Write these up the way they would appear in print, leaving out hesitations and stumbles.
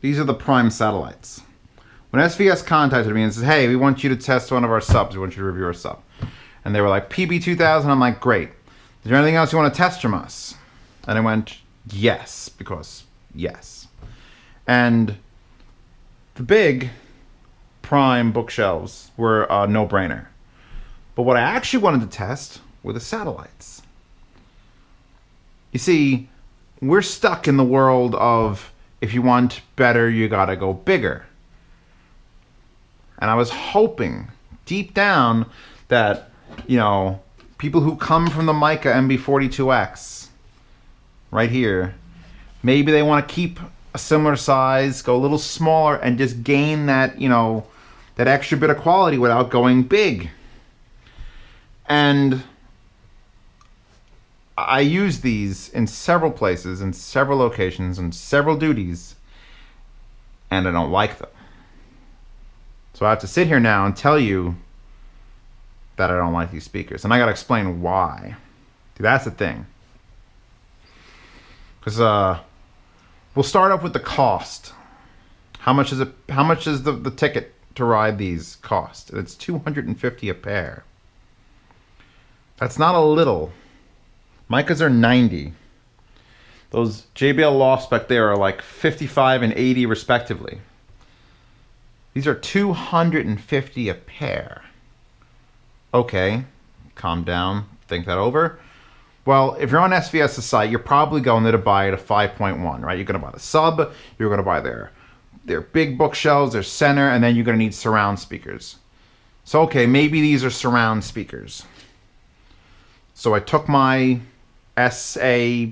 These are the prime satellites. When SVS contacted me and says, hey, we want you to test one of our subs. We want you to review our sub. And they were like, PB2000. I'm like, great. Is there anything else you want to test from us? And I went, yes, because yes. And the big prime bookshelves were a no-brainer. But what I actually wanted to test were the satellites. You see, we're stuck in the world of if you want better, you gotta go bigger. And I was hoping deep down that, you know, people who come from the Mica MB42X right here, maybe they want to keep a similar size, go a little smaller, and just gain that, you know, that extra bit of quality without going big. And I use these in several places, in several locations, in several duties, and I don't like them. So I have to sit here now and tell you that I don't like these speakers. And I gotta explain why. See, that's the thing. Because we'll start off with the cost. How much is it? How much is the ticket to ride these cost? It's $250 a pair. That's not a little. Micas are 90. Those JBL Loft back there are like 55 and 80 respectively. These are $250 a pair. Okay, calm down, think that over. Well, if you're on SVS's site, you're probably going there to buy it a 5.1, right? You're going to buy the sub, you're going to buy their big bookshelves, their center, and then you're going to need surround speakers. So, okay, maybe these are surround speakers. So I took my SA,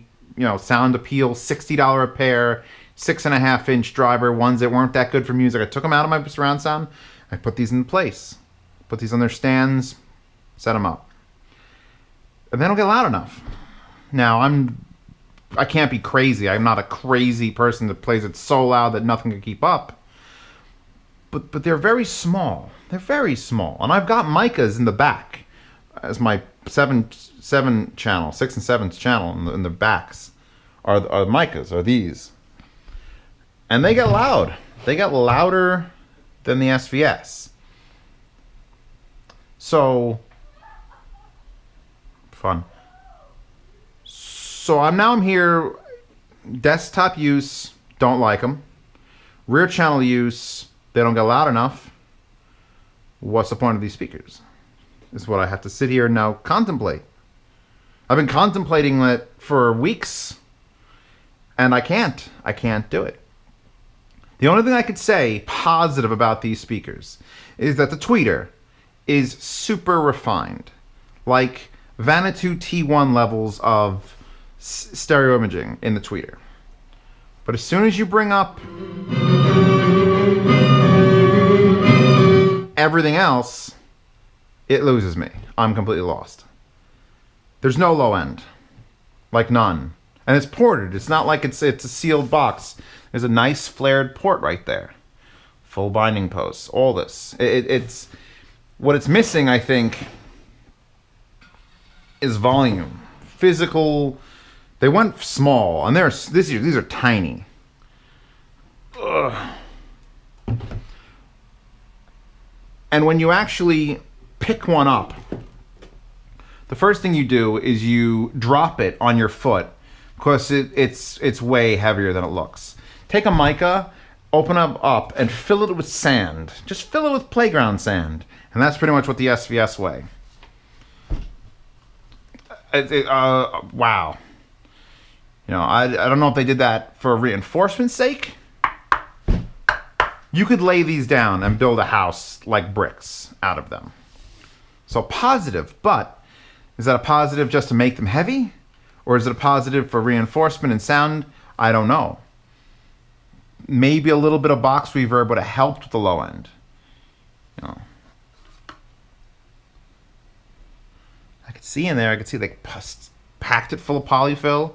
Sound Appeal, $60 a pair, 6.5-inch driver, ones that weren't that good for music. I took them out of my surround sound. I put these in place. Put these on their stands, set them up. And they don't get loud enough. Now, I can't be crazy. I'm not a crazy person that plays it so loud that nothing can keep up. But they're very small. They're very small. And I've got micas in the back as my 7 channel, 6 and 7 channel in the backs are micas, are these. And they get loud. They get louder than the SVS. So, fun. So I'm here, desktop use, don't like them. Rear channel use, they don't get loud enough. What's the point of these speakers? Is what I have to sit here and now contemplate. I've been contemplating it for weeks, and I can't do it. The only thing I could say positive about these speakers is that the tweeter is super refined, like Vanuatu T1 levels of stereo imaging in the tweeter. But as soon as you bring up everything else, it loses me. I'm completely lost. There's no low end, like none. And it's ported. It's not like it's a sealed box. There's a nice flared port right there. Full binding posts, all this. It's what it's missing, I think, is volume. Physical. They went small, and these are tiny. Ugh. And when you actually pick one up, the first thing you do is you drop it on your foot because it's way heavier than it looks. Take a mica, open it up, and fill it with sand. Just fill it with playground sand. And that's pretty much what the SVS weigh. Wow. I don't know if they did that for reinforcement's sake. You could lay these down and build a house like bricks out of them. So positive, but is that a positive just to make them heavy? Or is it a positive for reinforcement and sound? I don't know. Maybe a little bit of box reverb would have helped with the low end. I could see in there, I could see they packed it full of polyfill.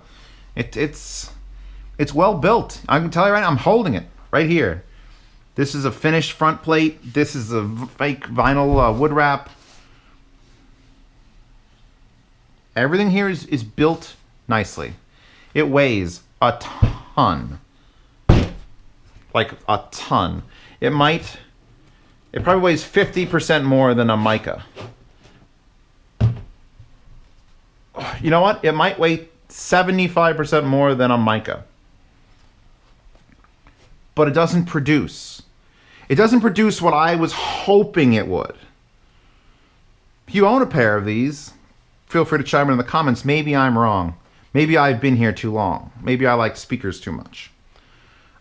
It's well built. I can tell you right now, I'm holding it right here. This is a finished front plate. This is a fake vinyl wood wrap. Everything here is built nicely. It weighs a ton. like a ton. It probably weighs 50% more than a mica. You know what? It might weigh 75% more than a mica. But it doesn't produce. It doesn't produce what I was hoping it would. If you own a pair of these, feel free to chime in the comments. Maybe I'm wrong. Maybe I've been here too long. Maybe I like speakers too much.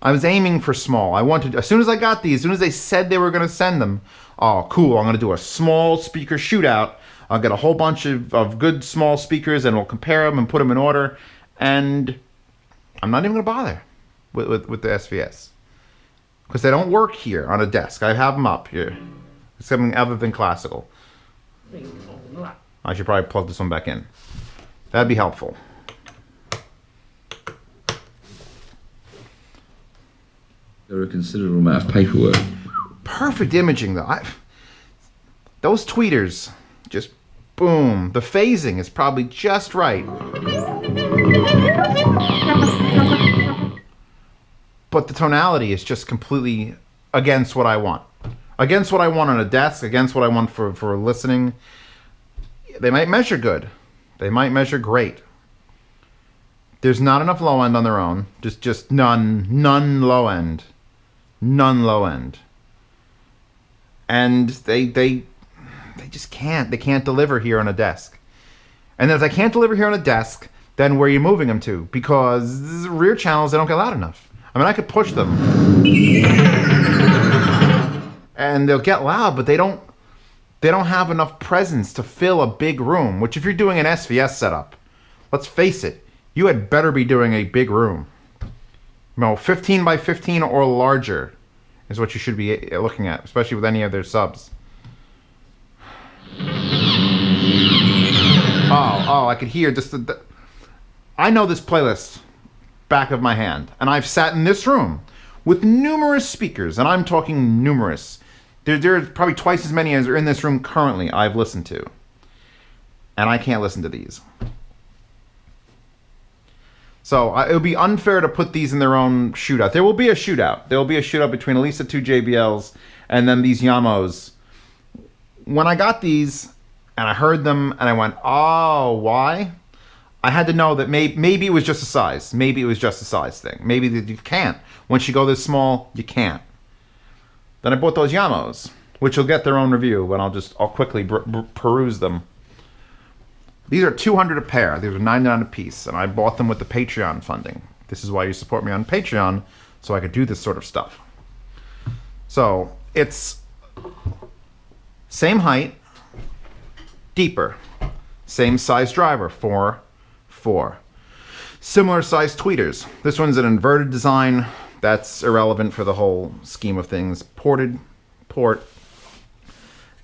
I was aiming for small. I wanted, as soon as I got these, as soon as they said they were going to send them, oh, cool, I'm going to do a small speaker shootout. I'll get a whole bunch of good small speakers and we'll compare them and put them in order. And I'm not even going to bother with the SVS. Because they don't work here on a desk. I have them up here. It's something other than classical. I should probably plug this one back in. That'd be helpful. There are a considerable amount of paperwork. Perfect imaging, though. Those tweeters, just boom. The phasing is probably just right. But the tonality is just completely against what I want. Against what I want on a desk, against what I want for listening. They might measure good. They might measure great. There's not enough low end on their own. Just none low end. None low end. And they just can't. They can't deliver here on a desk. And if they can't deliver here on a desk, then where are you moving them to? Because rear channels, they don't get loud enough. I mean, I could push them. And they'll get loud, but they don't have enough presence to fill a big room, which if you're doing an SVS setup, let's face it, you had better be doing a big room. No, 15 by 15 or larger is what you should be looking at, especially with any of their subs. Oh, I could hear just I know this playlist back of my hand, and I've sat in this room with numerous speakers, and I'm talking numerous. There are probably twice as many as are in this room currently I've listened to. And I can't listen to these. So it would be unfair to put these in their own shootout. There will be a shootout. There will be a shootout between at least the two JBLs and then these Yamos. When I got these and I heard them and I went, oh, why? I had to know that maybe it was just a size. Maybe it was just a size thing. Maybe you can't. Once you go this small, you can't. Then I bought those Yamos, which will get their own review, and I'll quickly peruse them. These are $200 a pair. These are $99 a piece, and I bought them with the Patreon funding. This is why you support me on Patreon, so I could do this sort of stuff. So it's same height, deeper, same size driver, 4. Similar size tweeters. This one's an inverted design. That's irrelevant for the whole scheme of things. Port.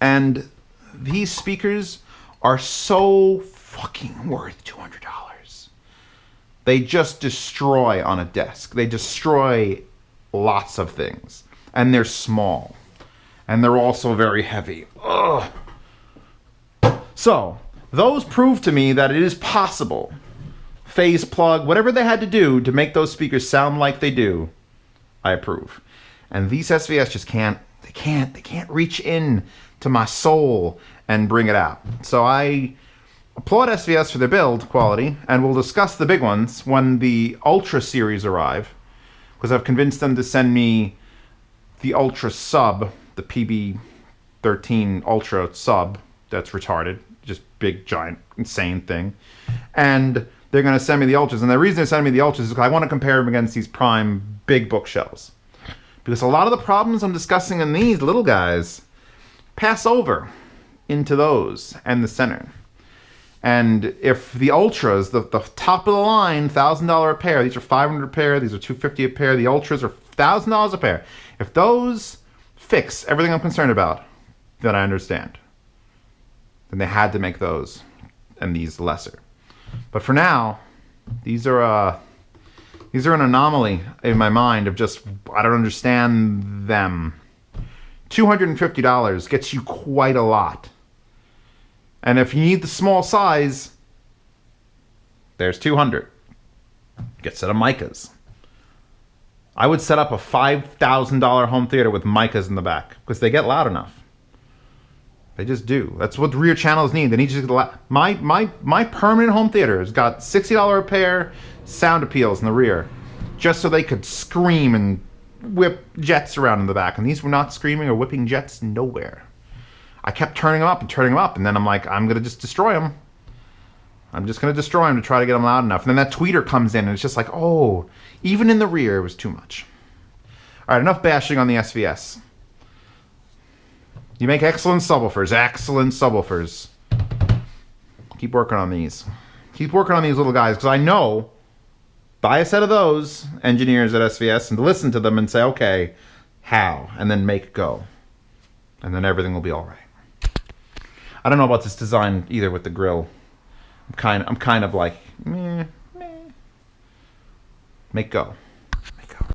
And these speakers are so fucking worth $200. They just destroy on a desk. They destroy lots of things. And they're small. And they're also very heavy. Ugh. So, those prove to me that it is possible. Phase plug, whatever they had to do to make those speakers sound like they do, I approve. And these SVS just can't reach in to my soul and bring it out. So I applaud SVS for their build quality, and we'll discuss the big ones when the Ultra series arrive, because I've convinced them to send me the Ultra sub, the PB13 Ultra sub, that's retarded, just big, giant, insane thing. And they're going to send me the Ultras. And the reason they're sending me the Ultras is because I want to compare them against these prime big bookshelves. Because a lot of the problems I'm discussing in these little guys pass over into those and the center. And if the Ultras, the top of the line, $1,000 a pair, these are $500 a pair, these are $250 a pair, the Ultras are $1,000 a pair. If those fix everything I'm concerned about, then I understand. Then they had to make those and these lesser. But for now, these are an anomaly in my mind of just, I don't understand them. $250 gets you quite a lot. And if you need the small size, there's $200. Get a set of micas. I would set up a $5,000 home theater with micas in the back because they get loud enough. They just do. That's what the rear channels need. They need to get loud. My permanent home theater has got $60 a pair sound appeals in the rear, just so they could scream and whip jets around in the back. And these were not screaming or whipping jets nowhere. I kept turning them up, and then I'm like, I'm gonna just destroy them. I'm just gonna destroy them to try to get them loud enough. And then that tweeter comes in, and it's just like, oh, even in the rear, it was too much. All right, enough bashing on the SVS. You make excellent subwoofers. Excellent subwoofers. Keep working on these. Keep working on these little guys, because I know, buy a set of those engineers at SVS and listen to them and say, okay, how? And then make go. And then everything will be all right. I don't know about this design either with the grill. I'm kind of like, meh. Make go.